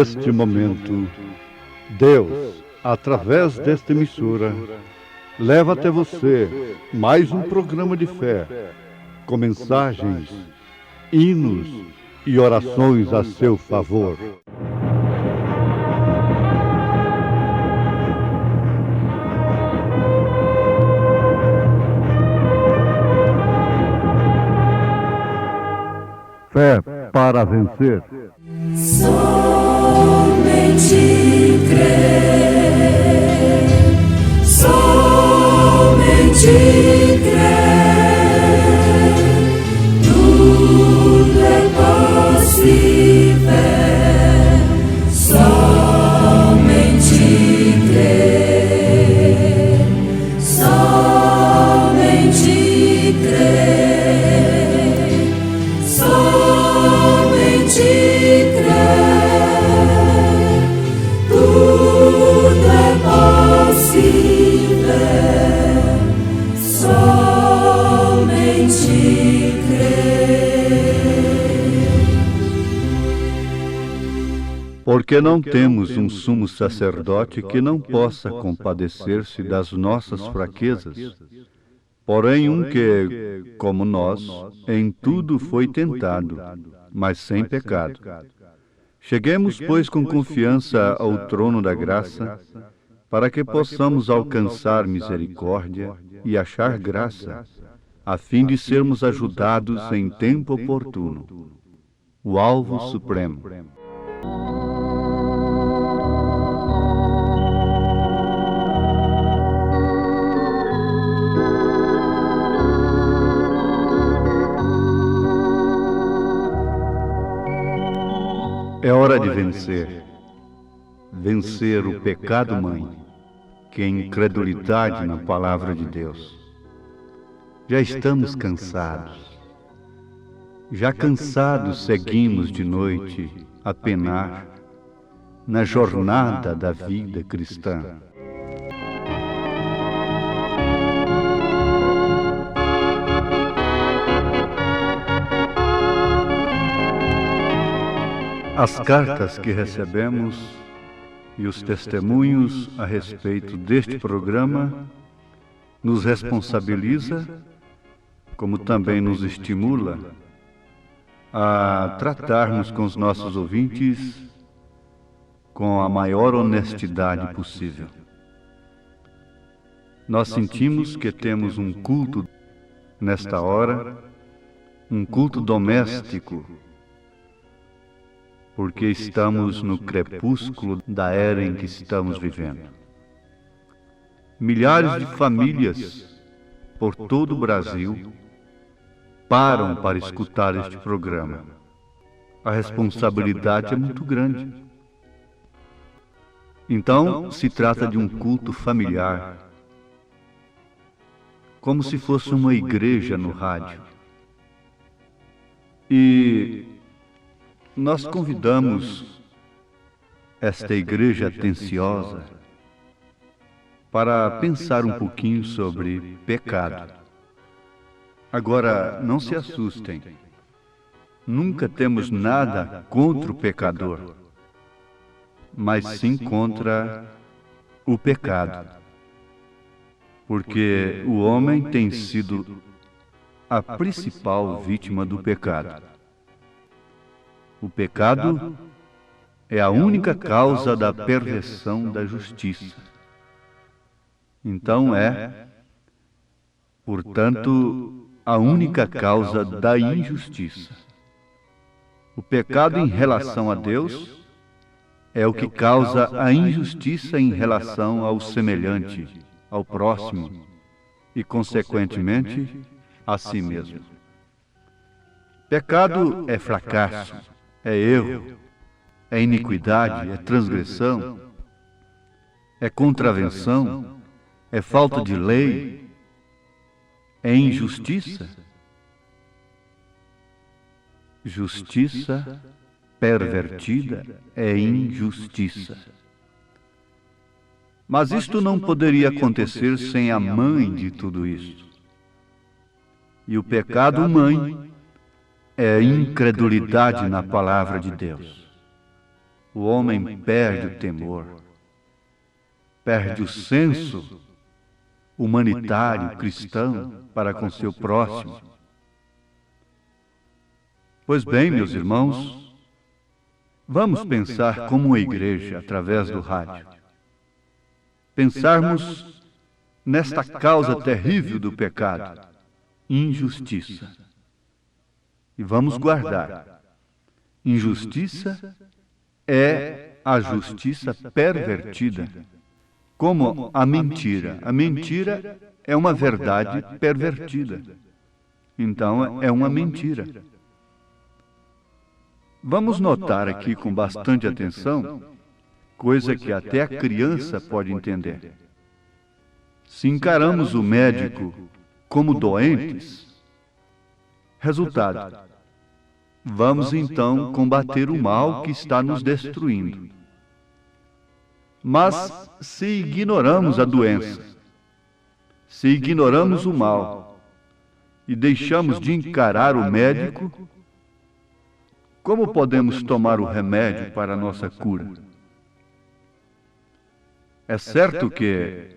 neste momento, Deus, através desta emissora, leva até você mais um programa de fé, com mensagens, hinos e orações a seu favor. Fé para vencer. Somente crer, somente crer, tudo é possível, somente crer, somente crer, somente Porque não temos um sumo sacerdote que não possa compadecer-se das nossas fraquezas, porém um que, como nós, em tudo foi tentado, mas sem pecado. Cheguemos, pois, com confiança ao trono da graça, para que possamos alcançar misericórdia e achar graça, a fim de sermos ajudados em tempo oportuno. O alvo supremo. É hora de vencer. Vencer o pecado-mãe, que é a incredulidade na palavra de Deus. Já estamos cansados. Já cansados seguimos de noite a penar na jornada da vida cristã. As cartas que recebemos e os testemunhos a respeito deste programa nos responsabiliza, como também nos estimula a tratarmos com os nossos ouvintes com a maior honestidade possível. Nós sentimos que temos um culto nesta hora, um culto doméstico, porque estamos no crepúsculo da era em que estamos vivendo. Milhares de famílias por todo o Brasil param para escutar este programa. A responsabilidade é muito grande. Então, se trata de um culto familiar, como se fosse uma igreja no rádio. E nós convidamos esta igreja atenciosa para pensar um pouquinho sobre pecado. Agora, não se assustem. Nunca temos nada contra o pecador, mas sim contra o pecado. Porque o homem tem sido a principal vítima do pecado. O pecado é a única causa da perversão da justiça. Então portanto, a única causa da injustiça. O pecado em relação a Deus é o que causa a injustiça em relação ao semelhante, ao próximo e, consequentemente, a si mesmo. Pecado é fracasso, é erro, é iniquidade, é transgressão, é contravenção, é falta de lei, é injustiça. Justiça pervertida é injustiça. Mas isto não poderia acontecer sem a mãe de tudo isso. E o pecado mãe é a incredulidade na palavra de Deus. o homem perde o temor, perde o senso humanitário, cristão, para com seu próximo. Pois bem, meus irmãos, vamos pensar como uma igreja através do rádio. Pensarmos nesta causa terrível do pecado, injustiça. E vamos guardar. Injustiça é a justiça pervertida, como a mentira. A mentira é uma verdade pervertida. Então, é uma mentira. Vamos notar aqui com bastante atenção, coisa que até a criança pode entender. Se encaramos o médico como doentes, resultado, vamos então combater o mal que está nos destruindo. Mas se ignoramos a doença, se ignoramos o mal e deixamos de encarar o médico, como podemos tomar o remédio para a nossa cura? É certo que,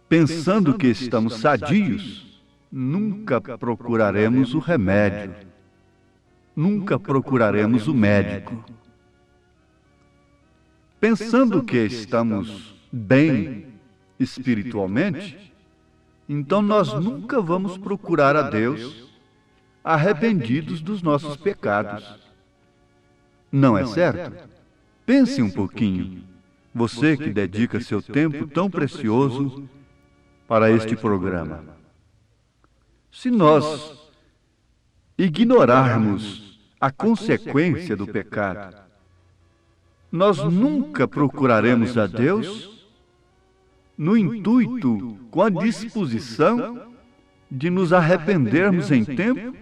pensando que estamos sadios, nunca procuraremos o remédio, nunca procuraremos o médico. Pensando que estamos bem espiritualmente, então nós nunca vamos procurar a Deus arrependidos dos nossos pecados. Não é certo? Pense um pouquinho, você que dedica seu tempo tão precioso para este programa. Se nós ignorarmos a consequência do pecado, nós nunca procuraremos a Deus no intuito, com a disposição de nos arrependermos em tempo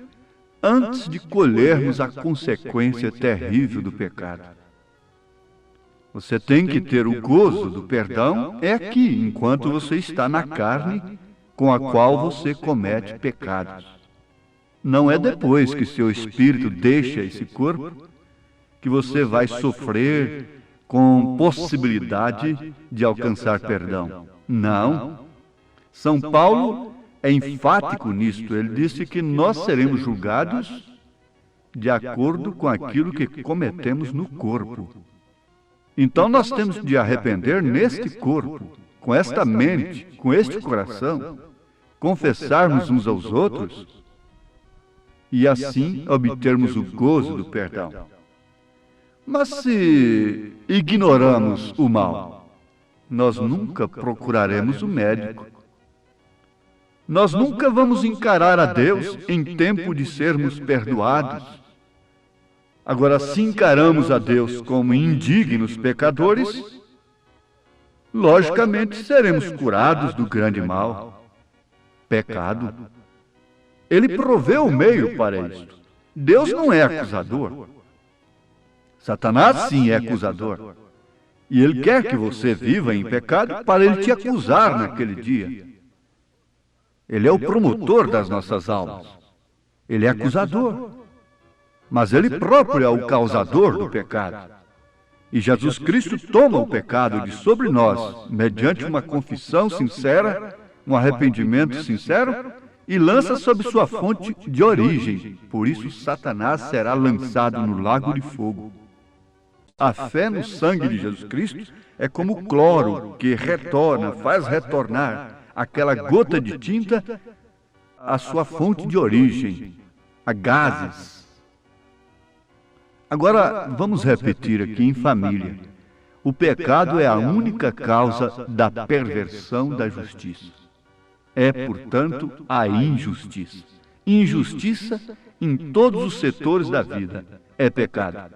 antes de colhermos a consequência terrível do pecado. Você tem que ter o gozo do perdão aqui, enquanto você está na carne com a qual você comete pecados. Não é depois que seu espírito deixa esse corpo que você vai sofrer com possibilidade de alcançar perdão. Não. São Paulo é enfático nisto. Ele disse que nós seremos julgados de acordo com aquilo que cometemos no corpo. Então nós temos de arrepender neste corpo, com esta mente, com este coração, confessarmos uns aos outros e assim obtermos o gozo do perdão. Mas se ignoramos o mal, nós nunca procuraremos o médico. Nós nunca vamos encarar a Deus em tempo de sermos perdoados. Agora, se encaramos a Deus como indignos pecadores, logicamente seremos curados do grande mal, pecado. Ele proveu o meio para isto. Deus não é acusador. Satanás, sim, é acusador. E ele quer que você viva em pecado para ele te acusar naquele dia. Ele é o promotor das nossas almas. Ele é acusador. Mas ele próprio é o causador do pecado. E Jesus Cristo toma o pecado de sobre nós, mediante uma confissão sincera, um arrependimento sincero, e lança sobre sua fonte de origem. Por isso, Satanás será lançado no lago de fogo. A fé no sangue de Jesus Cristo é como o cloro que retorna, faz retornar aquela gota de tinta à sua fonte de origem, a gases. Agora, vamos repetir aqui em família. O pecado é a única causa da perversão da justiça. É, portanto, a injustiça. Injustiça em todos os setores da vida é pecado.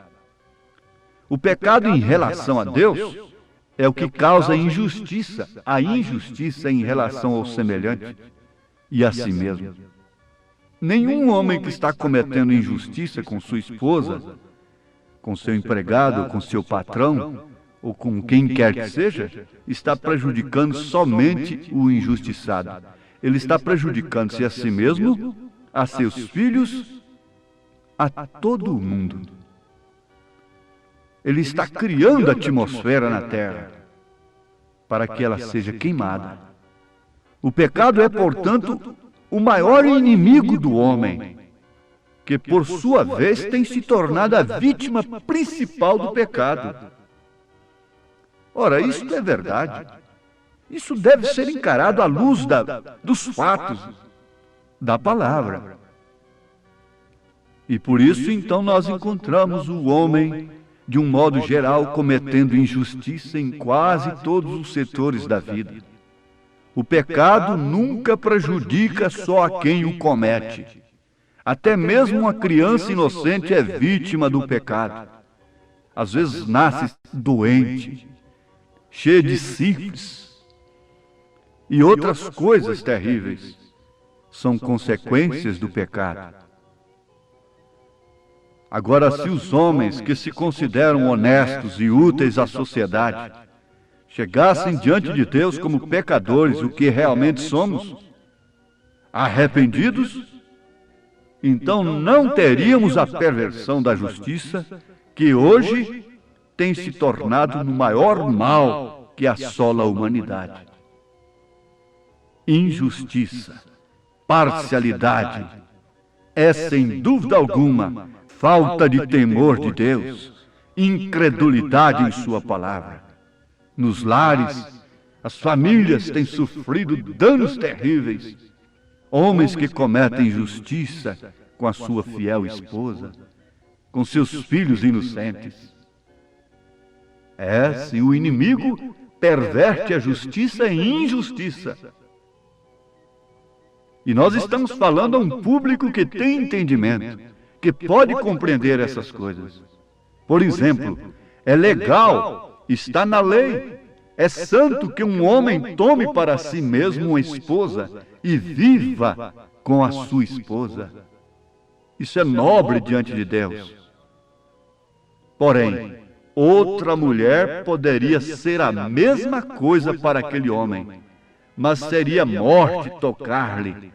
O pecado em relação a Deus é o que causa injustiça, a injustiça em relação ao semelhante e a si mesmo. Nenhum homem que está cometendo injustiça com sua esposa, com seu empregado, com seu patrão, ou com quem quer que seja, está prejudicando somente o injustiçado. Ele está prejudicando-se a si mesmo, a seus filhos, a todo o mundo. Ele está criando a atmosfera na terra para que ela seja queimada. O pecado é, portanto, o maior inimigo do homem, que por sua vez tem se tornado a vítima principal do pecado. Ora, isso é verdade. Isso deve ser encarado à luz dos fatos, da palavra. E por isso, então, nós encontramos o homem, de um modo geral, cometendo injustiça em quase todos os setores da vida. O pecado nunca prejudica só a quem o comete. Até mesmo uma criança inocente é vítima do pecado. Às vezes nasce doente, cheia de sífilis e outras coisas terríveis. São consequências do pecado. Agora, se os homens que se consideram honestos e úteis à sociedade chegassem diante de Deus como pecadores, o que realmente somos, arrependidos, então não teríamos a perversão da justiça que hoje tem se tornado no maior mal que assola a humanidade. Injustiça, parcialidade, é sem dúvida alguma falta de temor de Deus, incredulidade em sua palavra. Nos lares, as famílias têm sofrido danos terríveis. Homens que cometem injustiça com a sua fiel esposa, com seus filhos inocentes. Se o inimigo perverte a justiça em injustiça. E nós estamos falando a um público que tem entendimento, que pode compreender essas coisas. Por exemplo, é legal, está na lei, é santo que um homem tome para si mesmo uma esposa e viva com a sua esposa. Isso é nobre diante de Deus. Porém, outra mulher poderia ser a mesma coisa para aquele homem, mas seria morte tocar-lhe.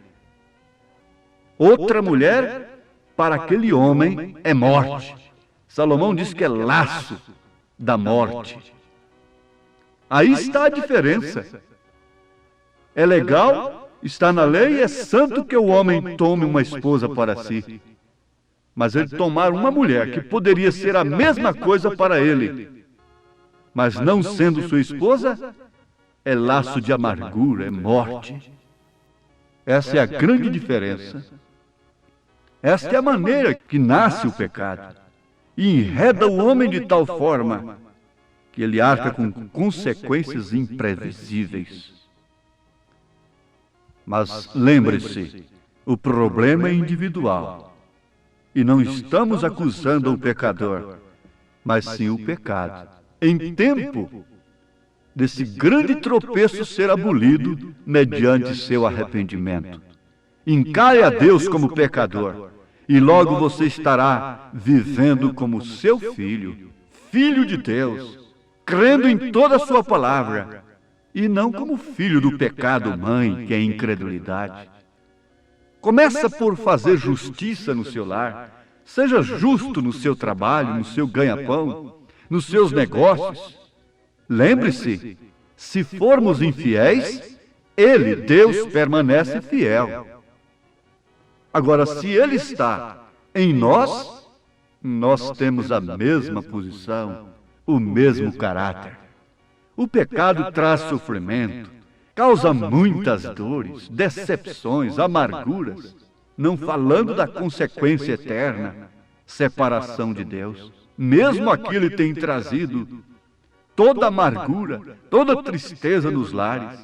Outra mulher para aquele homem é morte. Salomão diz que é laço da morte. Aí está a diferença. É legal, está na lei, é santo que o homem tome uma esposa para si. Mas ele tomar uma mulher que poderia ser a mesma coisa para ele, mas não sendo sua esposa, é laço de amargura, é morte. Essa é a grande diferença. Esta é a maneira que nasce o pecado. E enreda o homem de tal forma que ele arca com consequências imprevisíveis. Mas lembre-se, o problema é individual. E não estamos acusando o pecador, mas sim o pecado. Em tempo desse grande tropeço ser abolido mediante seu arrependimento. Encare a Deus como pecador, e logo você estará vivendo como seu filho, filho de Deus, crendo em toda a sua palavra, e não como filho do pecado mãe, que é incredulidade. Começa por fazer justiça no seu lar, seja justo no seu trabalho, no seu ganha-pão, nos seus negócios. Lembre-se, se formos infiéis, Ele, Deus, permanece fiel. Agora, se Ele está em nós, nós temos a mesma posição, o mesmo caráter. O pecado traz sofrimento, causa muitas dores, decepções, amarguras, não falando da consequência eterna, separação de Deus. Mesmo aqui Ele tem trazido toda amargura, toda tristeza nos lares.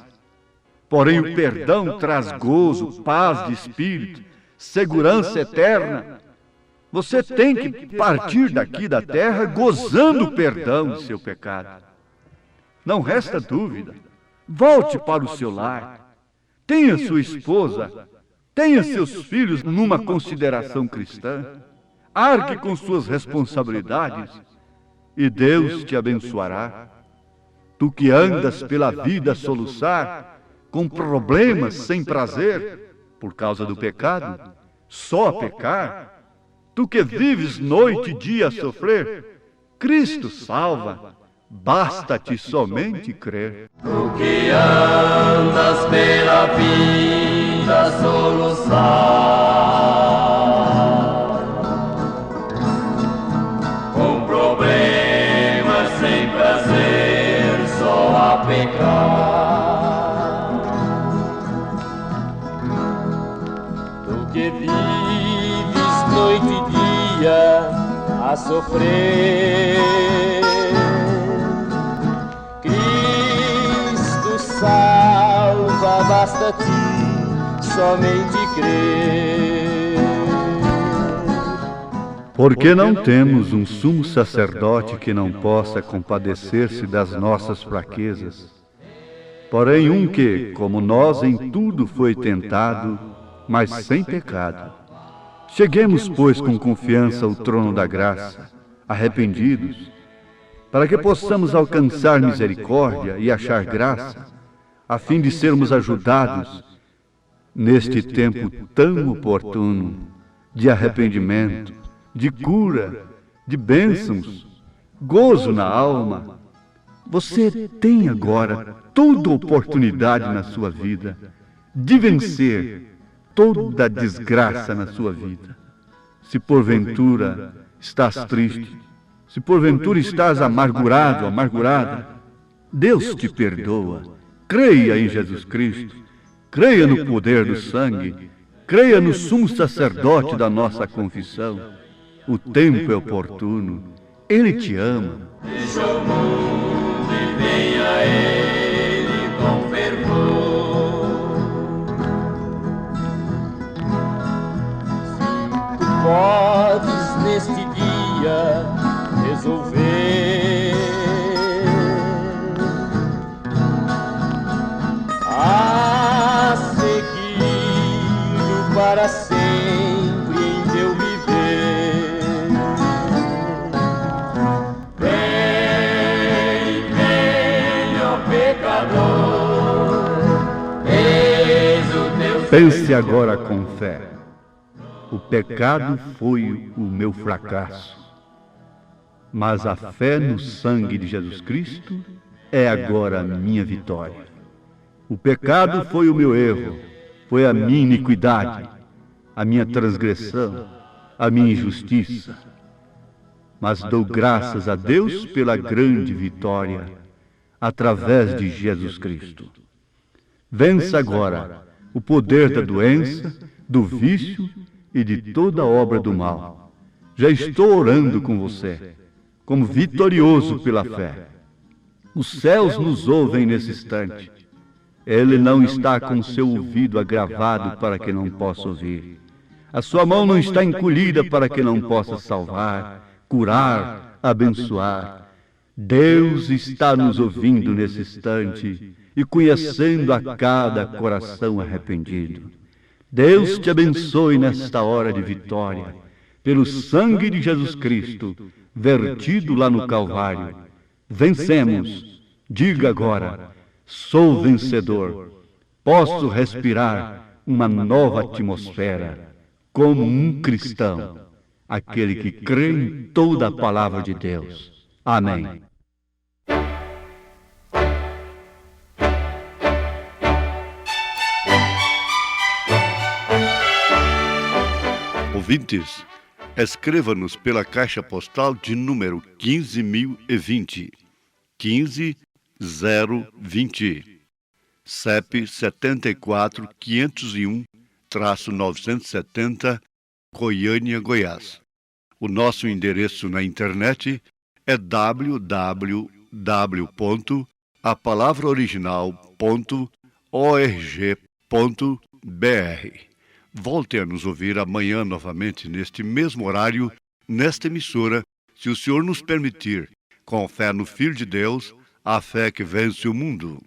Porém, o perdão traz gozo, paz de espírito, segurança eterna. Você tem que partir daqui da terra gozando o perdão de seu pecado. Não resta dúvida. Volte para o seu lar. Tenha sua esposa, tenha seus filhos numa consideração cristã. Arque com suas responsabilidades e Deus te abençoará. Tu que andas pela vida a soluçar, com problemas sem prazer, por causa do pecado, só a pecar, tu que vives noite e dia a sofrer, Cristo salva, basta-te somente crer. Tu que andas pela vida soluçar, com problemas sem prazer, só a pecar. Tu que vives noite e dia a sofrer, Cristo salva, basta-te somente crer. Porque não temos um sumo sacerdote que não possa compadecer-se das nossas fraquezas, porém um que, como nós, em tudo foi tentado, mas sem pecado. Cheguemos, pois, com confiança ao trono da graça, arrependidos, para que possamos alcançar misericórdia e achar graça, a fim de sermos ajudados neste tempo tão oportuno de arrependimento, de cura, de bênçãos, gozo na alma. Você tem agora toda oportunidade na sua vida de vencer toda desgraça na sua vida. Se porventura estás triste, se porventura estás amargurado, amargurada, Deus te perdoa. Creia em Jesus Cristo, creia no poder do sangue, creia no sumo sacerdote da nossa confissão. O tempo é oportuno, Ele te ama. Deixa o mundo e venha a Ele com fervor. Podes neste dia resolver a seguir para sempre em teu viver. Vem, ó pecador, eis o teu Pense agora com fé. O pecado foi o meu fracasso, mas a fé no sangue de Jesus Cristo é agora a minha vitória. O pecado foi o meu erro, foi a minha iniquidade, a minha transgressão, a minha injustiça. Mas dou graças a Deus pela grande vitória através de Jesus Cristo. Vença agora o poder da doença, do vício e de toda obra do mal. Já estou orando com você, como vitorioso pela fé. Os céus nos ouvem nesse instante. Ele não está com seu ouvido agravado para que não possa ouvir. A sua mão não está encolhida para que não possa salvar, curar, abençoar. Deus está nos ouvindo nesse instante e conhecendo a cada coração arrependido. Deus te abençoe nesta hora de vitória, pelo sangue de Jesus Cristo, vertido lá no Calvário. Vencemos. Diga agora: sou vencedor. Posso respirar uma nova atmosfera, como um cristão, aquele que crê em toda a palavra de Deus. Amém. Ouvintes, escreva-nos pela caixa postal de número 15.020, 15020, CEP 74.501-970, Goiânia, Goiás. O nosso endereço na internet é www.apalavraoriginal.org.br. Volte a nos ouvir amanhã novamente neste mesmo horário, nesta emissora, se o Senhor nos permitir, com fé no Filho de Deus, a fé que vence o mundo.